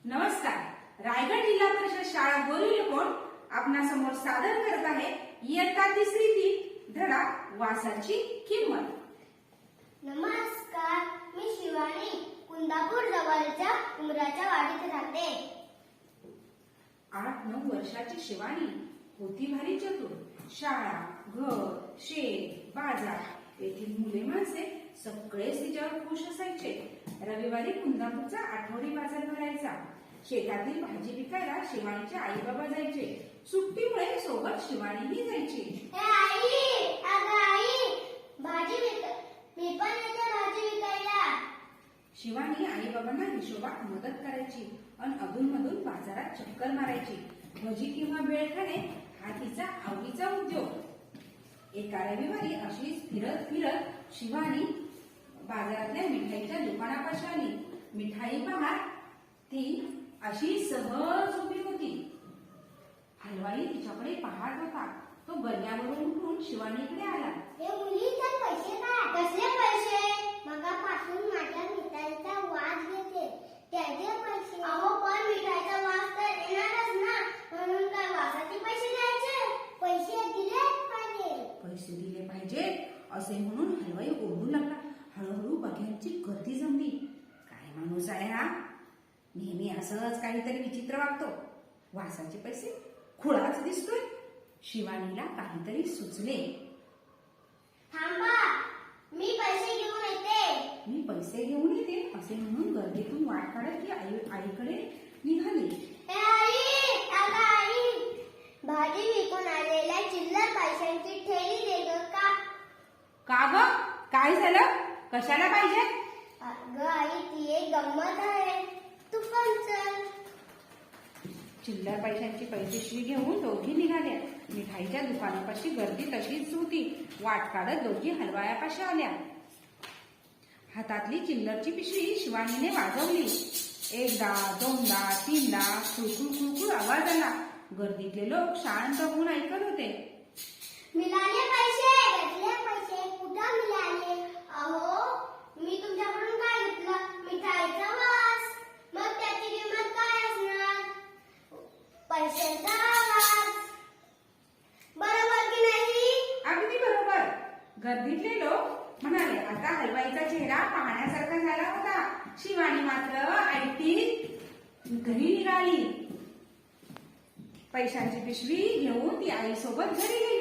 नमस्कार. रायगड जिल्हा परिषद शाळा बोरीवली आपणासमोर सादर करत आहे इयत्ता तिसरी ती धडा वासाची किंमत. नमस्कार, मी शिवानी कुंदापूर जवळच्या उमराच्या वाडीत राहते. 8-9 वर्षाची शिवानी होती भारी चतुर. शाळा, घर, शेत, बाजार येथील मुले माणसे सगळेच तिच्यावर खुश असायचे. रविवारी कुंदापूरचा आठवडी बाजार भरायचा. शेतातील भाजी विकायला शिवानीचे आई बाबा जायचे. सुट्टीमुळे सोबत शिवानीही जायची. मी पण येते भाजी विकायला. शिवानी आई बाबांना हिशोबात मदत करायची आणि अधूनमधून बाजारात चक्कर मारायची. भजी किंवा बेळ खाणे हा तिचा आवडीचा उद्योग. एका रविवारी अशीच फिरत फिरत शिवानी बाजारातल्या मिठाईच्या दुकानापाशी आली. मिठाई पाहत ती अशी सहज उभी होती. हलवाई तिच्याकडे पाहत होता. तो बल्ल्यावरून उठून शिवानीकडे आला. पैसे काय? कसले पैसे? मगापासून माझ्या मिठाईचा वास घेते. त्याचे पैसे? अहो, पण मिठाईचा वास तर येणारच ना, म्हणून काय वासाचे पैसे द्यायचे? पैसे दिलेच पाहिजे. पैसे दिले पाहिजे असे म्हणून हलवाई ओरडू लागला. हळूहळू बघ्यांची गर्दी जमली. काय माणूस आहे हा, नेहमी असंच काहीतरी विचित्र वागतो. वासाचे पैसे? खुळाच दिसतोय. शिवानीला काहीतरी सुचले. थांबा, मी पैसे घेऊन येते. मी पैसे घेऊन येते असे म्हणून गर्दीतून वाट काढत ती आईकडे निघाली. आई, भाजी विकून आलेल्या चिल्लर पैशांची ठेली दे ग. का ग, काय झालं? कशाला पाहिजे? अगं आई, ती एक गंमत आहे, तू पण चल. चिल्लर पैशांची पैसेशी घेऊन दोघी निघाल्या. मिठाईच्या दुकानापाशी गर्दी तशीच होती. वाट काढत दोघी हलवायापाशी आल्या. हातातली चिल्लरची पिशवी शिवानीने वाजवली. एकदा, दोनदा, तीनदा खुळखुळ खुळखुळ आवाज आला. गर्दीतले लोक शांत होऊन ऐकत होते. मिळाले पैसे? घेतले पैसे? कुठं मिळाले? अहो, मी तुमच्याकडून काय घेतलं? मिठाईचा वास. मग त्याची किंमत काय असणार? पैशाचा आवाज. बरोबर की नाही? अगदी बरोबर. गर्दीतले लोक म्हणाले. आता हलवाईचा चेहरा पाहण्यासारखा झाला होता. शिवानी मात्र ऐटीत घरी निघाली. पैशांची पिशवी घेऊन ती आईसोबत घरी गेली.